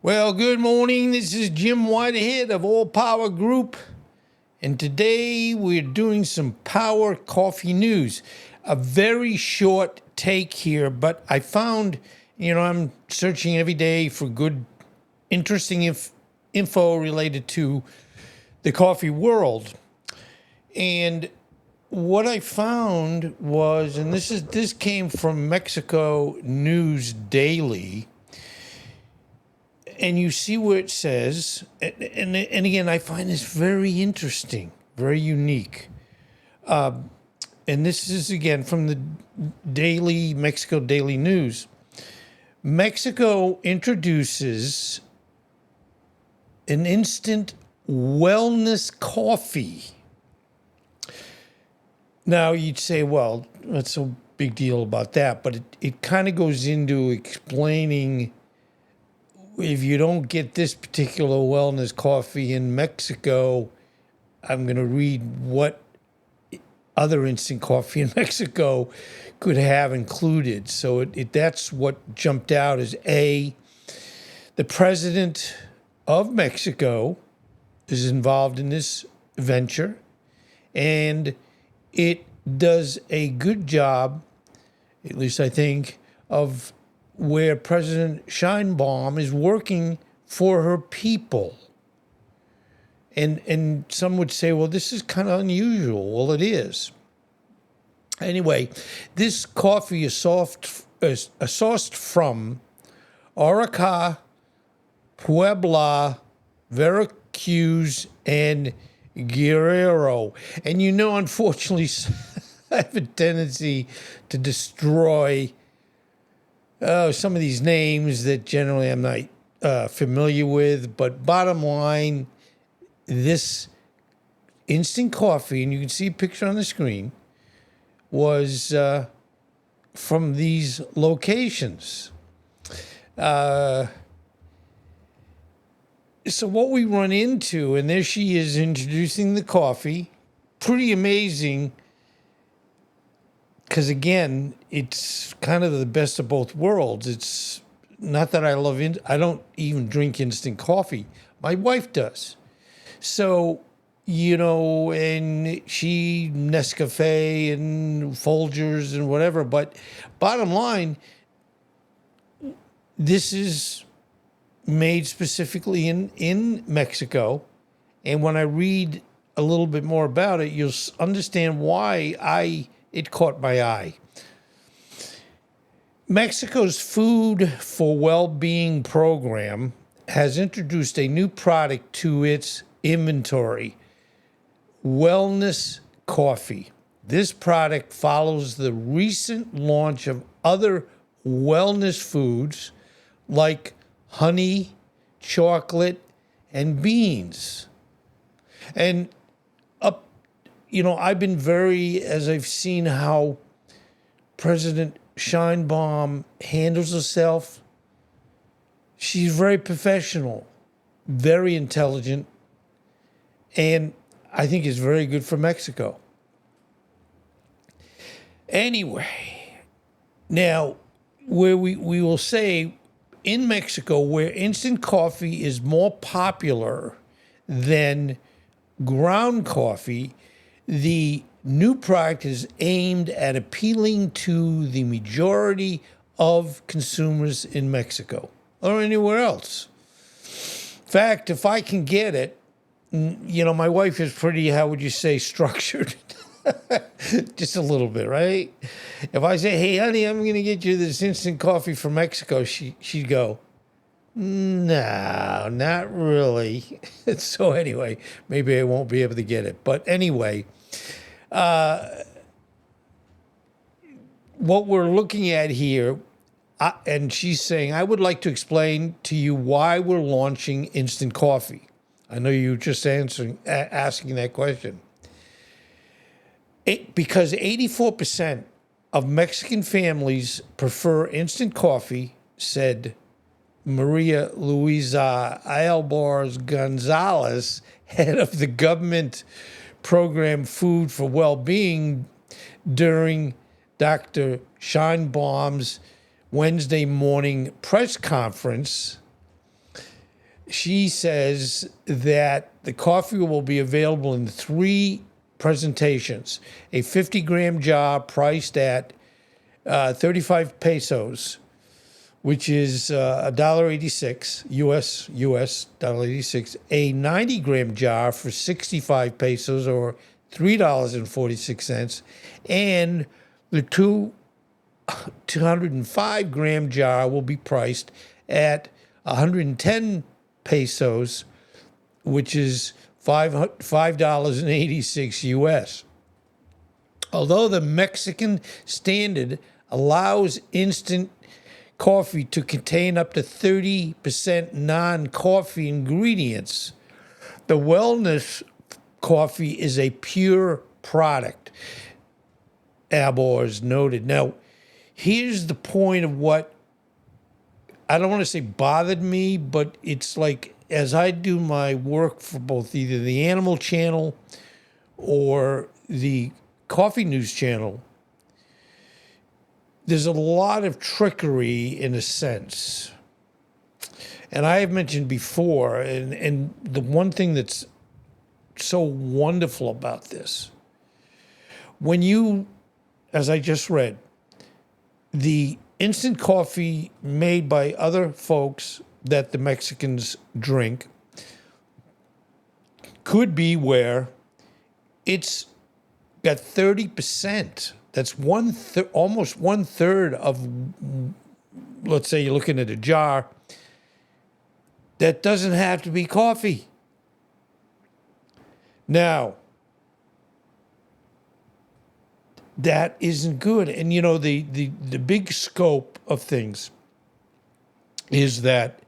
Well, good morning. This is Jim Whitehead of All Power Group. And today we're doing some power coffee news. A very short take here, but I found, I'm searching every day for good, interesting info related to the coffee world. And what I found was, and this came from Mexico News Daily, and you see where it says, and again, I find this very interesting, very unique. And this is, again, from the Mexico Daily News. Mexico introduces an instant wellness coffee. Now, you'd say, well, what's so big deal about that? But it kind of goes into explaining, if you don't get this particular wellness coffee in Mexico, I'm going to read what other instant coffee in Mexico could have included. So that's what jumped out as the president of Mexico is involved in this venture, and it does a good job, at least I think, of where President Sheinbaum is working for her people. And some would say, well, this is kind of unusual. Well, it is. Anyway, this coffee is sourced from Oaxaca, Puebla, Veracruz, and Guerrero. And unfortunately, I have a tendency to destroy some of these names that generally I'm not familiar with. But bottom line, this instant coffee, and you can see a picture on the screen, was from these locations. So what we run into, and there she is introducing the coffee, pretty amazing, because again, it's kind of the best of both worlds. It's not that I I don't even drink instant coffee. My wife does. So, and she Nescafe and Folgers and whatever. But bottom line, this is made specifically in Mexico. And when I read a little bit more about it, you'll understand why it caught my eye. Mexico's Food for Well-Being program has introduced a new product to its inventory: wellness coffee. This product follows the recent launch of other wellness foods like honey, chocolate, and beans. And I've been as I've seen how President Sheinbaum handles herself, she's very professional, very intelligent, and I think it's very good for Mexico. Anyway, now, where we will say, in Mexico, where instant coffee is more popular than ground coffee, the new product is aimed at appealing to the majority of consumers in Mexico or anywhere else. In fact, if I can get it, my wife is pretty, how would you say, structured. Just a little bit, right? If I say, hey, honey, I'm going to get you this instant coffee from Mexico, she'd go, no, not really. So anyway, maybe I won't be able to get it. But anyway, what we're looking at here, and she's saying, I would like to explain to you why we're launching instant coffee. I know you were just asking that question. Because 84% of Mexican families prefer instant coffee, said Maria Luisa Alvarez Gonzalez, head of the government program Food for Well-Being, during Dr. Sheinbaum's Wednesday morning press conference. she says that the coffee will be available in 3 presentations. A 50-gram jar priced at 35 pesos, which is $1.86 US $1.86. A 90-gram jar for 65 pesos or $3.46, and the 205-gram jar will be priced at 110 pesos, which is $5.86 US. Although the Mexican standard allows instant coffee to contain up to 30% non-coffee ingredients, the wellness coffee is a pure product, Abors noted. Now, here's the point of what, I don't want to say bothered me, but it's like, as I do my work for both either the Animal Channel or the Coffee News Channel, there's a lot of trickery in a sense. And I have mentioned before, and the one thing that's so wonderful about this, when you, as I just read, the instant coffee made by other folks that the Mexicans drink could be where it's got 30%. That's almost 1/3 of, let's say you're looking at a jar, that doesn't have to be coffee. Now, that isn't good. And, you know, the big scope of things is that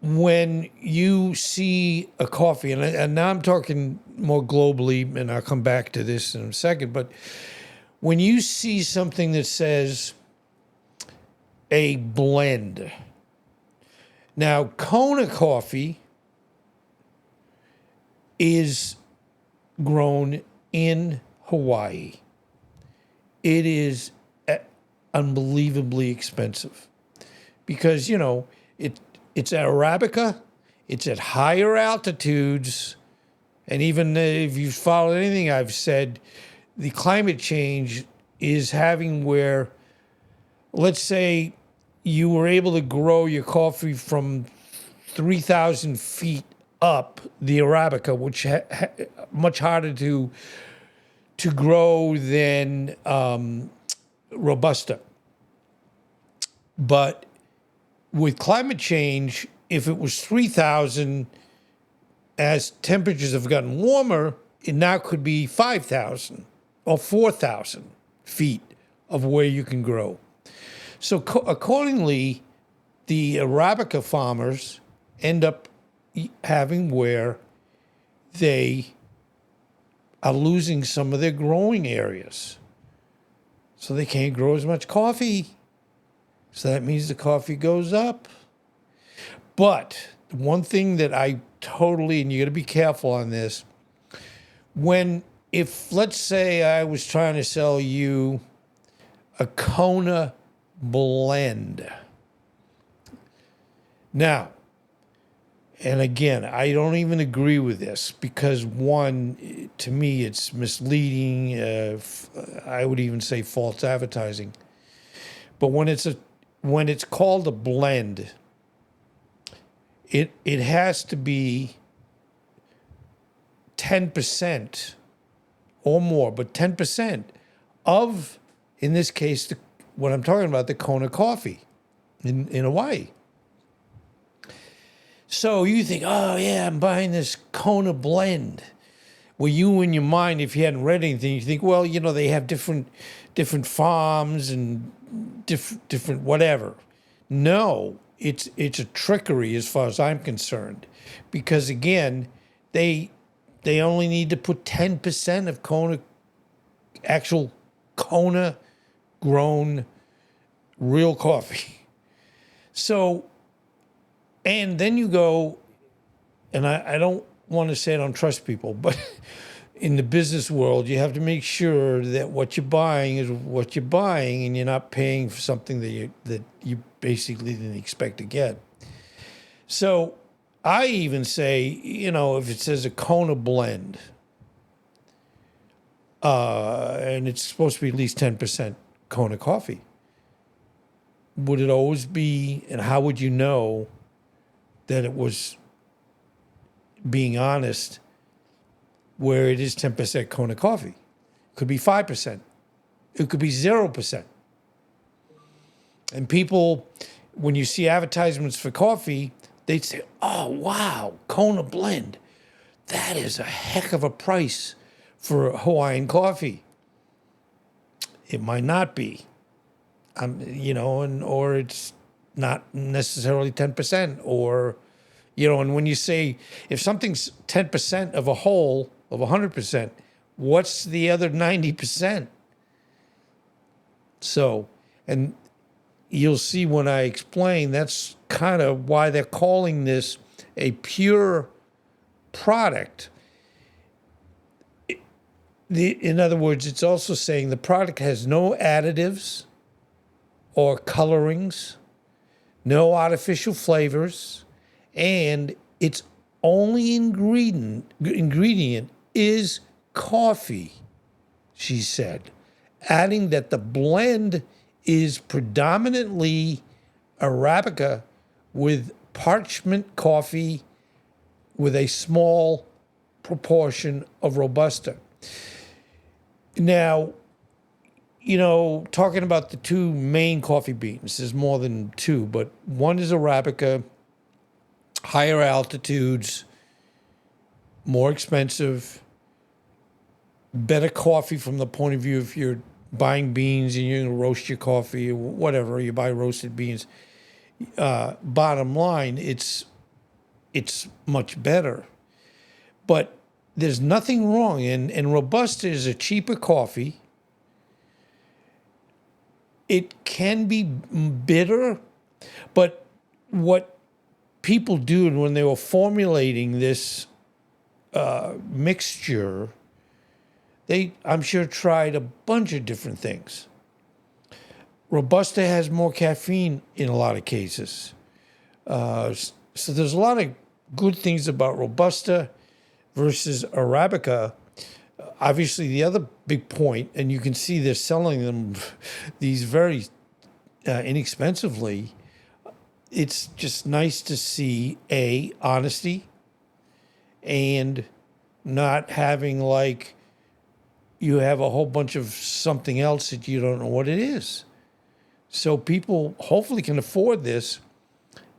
when you see a coffee, and now I'm talking more globally, and I'll come back to this in a second, but when you see something that says a blend, now Kona coffee is grown in Hawaii. It is unbelievably expensive because, you know, it's Arabica, it's at higher altitudes, and even if you've followed anything I've said, the climate change is having where, let's say you were able to grow your coffee from 3,000 feet up, the Arabica, which much harder to grow than Robusta. But with climate change, if it was 3,000, as temperatures have gotten warmer, it now could be 5,000 or 4,000 feet of where you can grow. So accordingly, the Arabica farmers end up having where they are losing some of their growing areas. So they can't grow as much coffee. So that means the coffee goes up. But one thing that I totally, and you got to be careful on this, if let's say I was trying to sell you a Kona blend. Now, and again, I don't even agree with this because one, to me, it's misleading. I would even say false advertising. But when it's called a blend, it has to be 10% or more, but 10% of, in this case, what I'm talking about, the Kona coffee in Hawaii. So you think, oh, yeah, I'm buying this Kona blend. Well, you in your mind, if you hadn't read anything, you think, well, you know, they have different farms and different whatever. No, it's a trickery as far as I'm concerned. Because, again, they only need to put 10% of Kona, actual Kona-grown real coffee. So, and then you go, and I don't want to say I don't trust people, but in the business world, you have to make sure that what you're buying is what you're buying, and you're not paying for something that you basically didn't expect to get. So I even say, if it says a Kona blend, and it's supposed to be at least 10% Kona coffee, would it always be, and how would you know that it was being honest where it is 10% Kona coffee? It could be 5%. It could be 0%. And people, when you see advertisements for coffee, they'd say, oh, wow, Kona blend. That is a heck of a price for Hawaiian coffee. It might not be, or it's not necessarily 10%, or, and when you say, if something's 10% of a whole of 100%, what's the other 90%? So, and you'll see when I explain, that's kind of why they're calling this a pure product. In other words, it's also saying the product has no additives or colorings, no artificial flavors, and its only ingredient is coffee, she said, adding that the blend is predominantly Arabica with parchment coffee with a small proportion of Robusta. Now, talking about the two main coffee beans, there's more than two, but one is Arabica, higher altitudes, more expensive, better coffee from the point of view if you're buying beans and you're going to roast your coffee or whatever, you buy roasted beans. Bottom line, it's much better. But there's nothing wrong, and Robusta is a cheaper coffee. It can be bitter, but what people do when they were formulating this mixture, they, I'm sure, tried a bunch of different things. Robusta has more caffeine in a lot of cases. So there's a lot of good things about Robusta versus Arabica. Obviously, the other big point, and you can see they're selling them these very inexpensively. It's just nice to see, honesty, and not having like you have a whole bunch of something else that you don't know what it is. So people hopefully can afford this,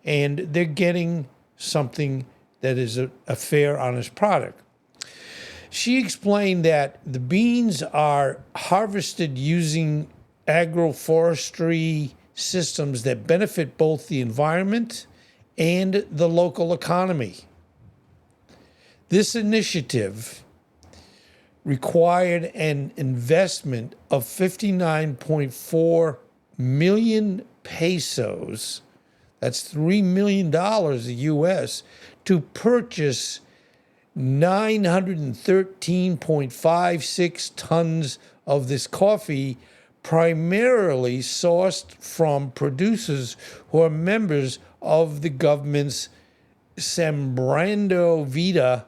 and they're getting something that is a fair, honest product. She explained that the beans are harvested using agroforestry systems that benefit both the environment and the local economy. This initiative required an investment of 59.4 million pesos, that's $3 million US, to purchase 913.56 tons of this coffee, primarily sourced from producers who are members of the government's Sembrando Vida,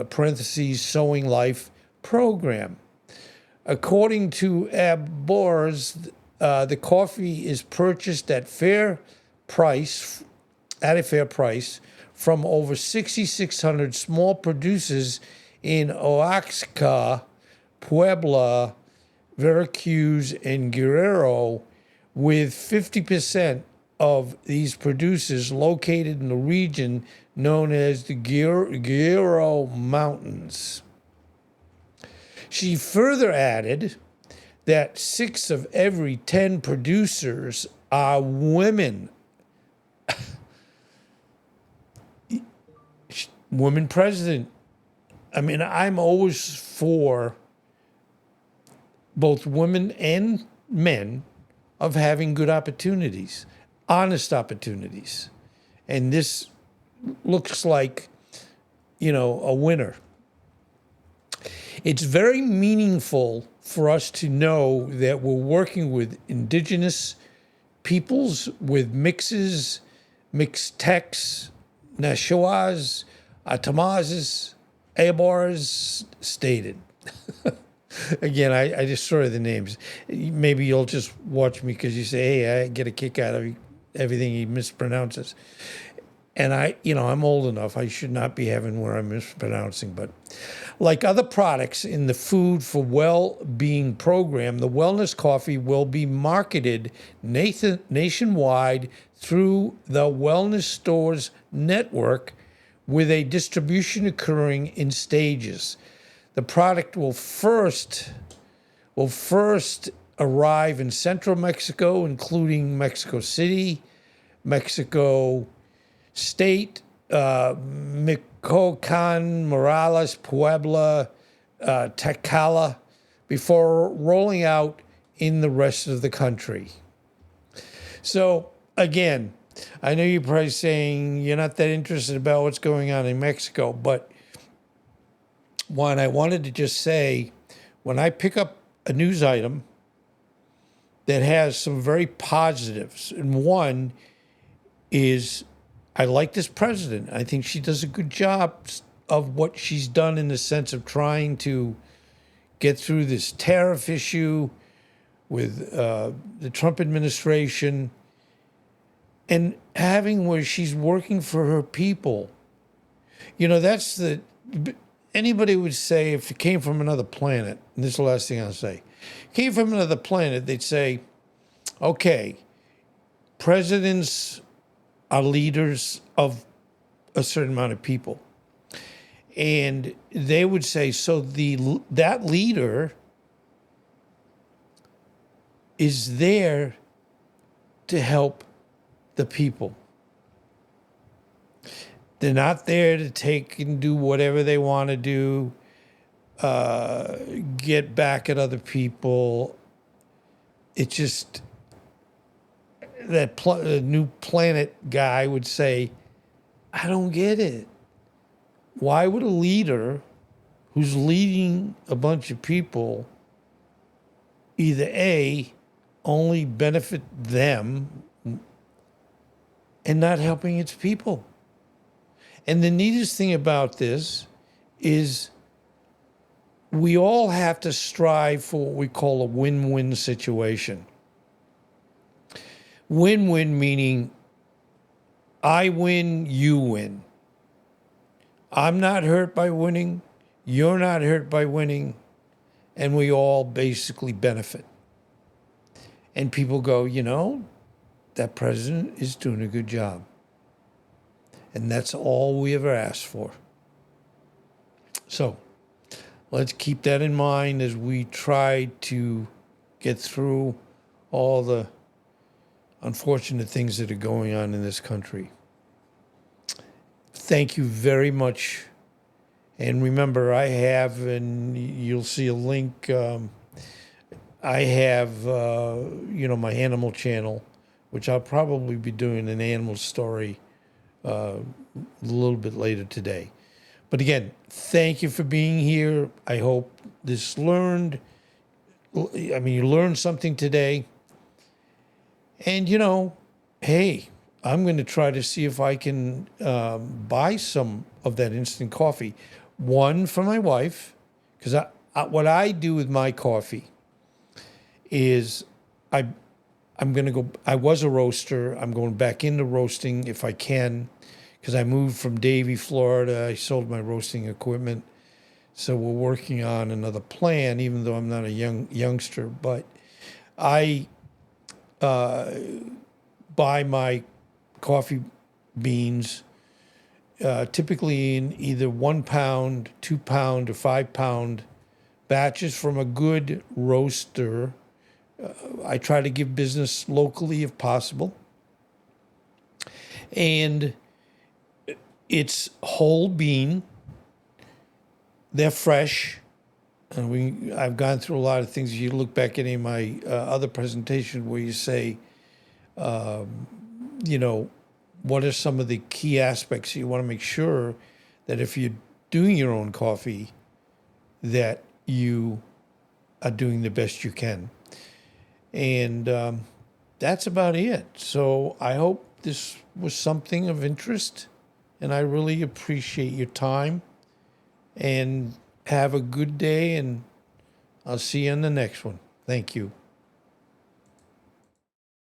parentheses, Sowing Life program. According to Abors, the coffee is purchased at a fair price from over 6,600 small producers in Oaxaca, Puebla, Veracruz, and Guerrero, with 50% of these producers located in the region known as the Guerrero Mountains. She further added that 6 of every 10 producers are women. Women president. I mean, I'm always for both women and men of having good opportunities, honest opportunities. And this looks like, a winner. It's very meaningful for us to know that we're working with indigenous peoples, with mixes Mixtex, Nashawaz, Atamazes, Abars stated. Again, I just sort of the names. Maybe you'll just watch me because you say, hey, I get a kick out of everything he mispronounces. And I'm old enough. I should not be having where I'm mispronouncing. But like other products in the Food for Well-Being program, the wellness coffee will be marketed nationwide through the Wellness Stores network with a distribution occurring in stages. The product will first arrive in central Mexico, including Mexico City, Mexico State, Michoacan, Morales, Puebla, Tecala, before rolling out in the rest of the country. So, again, I know you're probably saying you're not that interested about what's going on in Mexico, but one, I wanted to just say, when I pick up a news item that has some very positives, and one is I like this president. I think she does a good job of what she's done in the sense of trying to get through this tariff issue with the Trump administration and having where she's working for her people. That's anybody would say if it came from another planet, and this is the last thing I'll say, came from another planet, they'd say, okay, presidents are leaders of a certain amount of people. And they would say, so that leader is there to help the people. They're not there to take and do whatever they want to do, get back at other people. It's just that new planet guy would say, I don't get it. Why would a leader who's leading a bunch of people either A, only benefit them and not helping its people? And the neatest thing about this is we all have to strive for what we call a win-win situation. Win-win meaning I win, you win. I'm not hurt by winning, you're not hurt by winning, and we all basically benefit. And people go, that president is doing a good job. And that's all we ever asked for. So let's keep that in mind as we try to get through all the unfortunate things that are going on in this country. Thank you very much. And remember, I have, and you'll see a link, I have, my animal channel, which I'll probably be doing an animal story a little bit later today. But again, thank you for being here. I hope you learned something today. And, hey, I'm going to try to see if I can buy some of that instant coffee. One for my wife, because what I do with my coffee is I'm going to go, I was a roaster. I'm going back into roasting if I can, because I moved from Davie, Florida. I sold my roasting equipment. So we're working on another plan, even though I'm not a youngster. But I buy my coffee beans typically in either 1 pound, 2 pound, or 5 pound batches from a good roaster. I try to give business locally if possible. And it's whole bean. They're fresh. And I've gone through a lot of things. You look back at any of my other presentations where you say, what are some of the key aspects you want to make sure that if you're doing your own coffee, that you are doing the best you can. And that's about it. So I hope this was something of interest, and I really appreciate your time. And have a good day, and I'll see you in the next one. Thank you.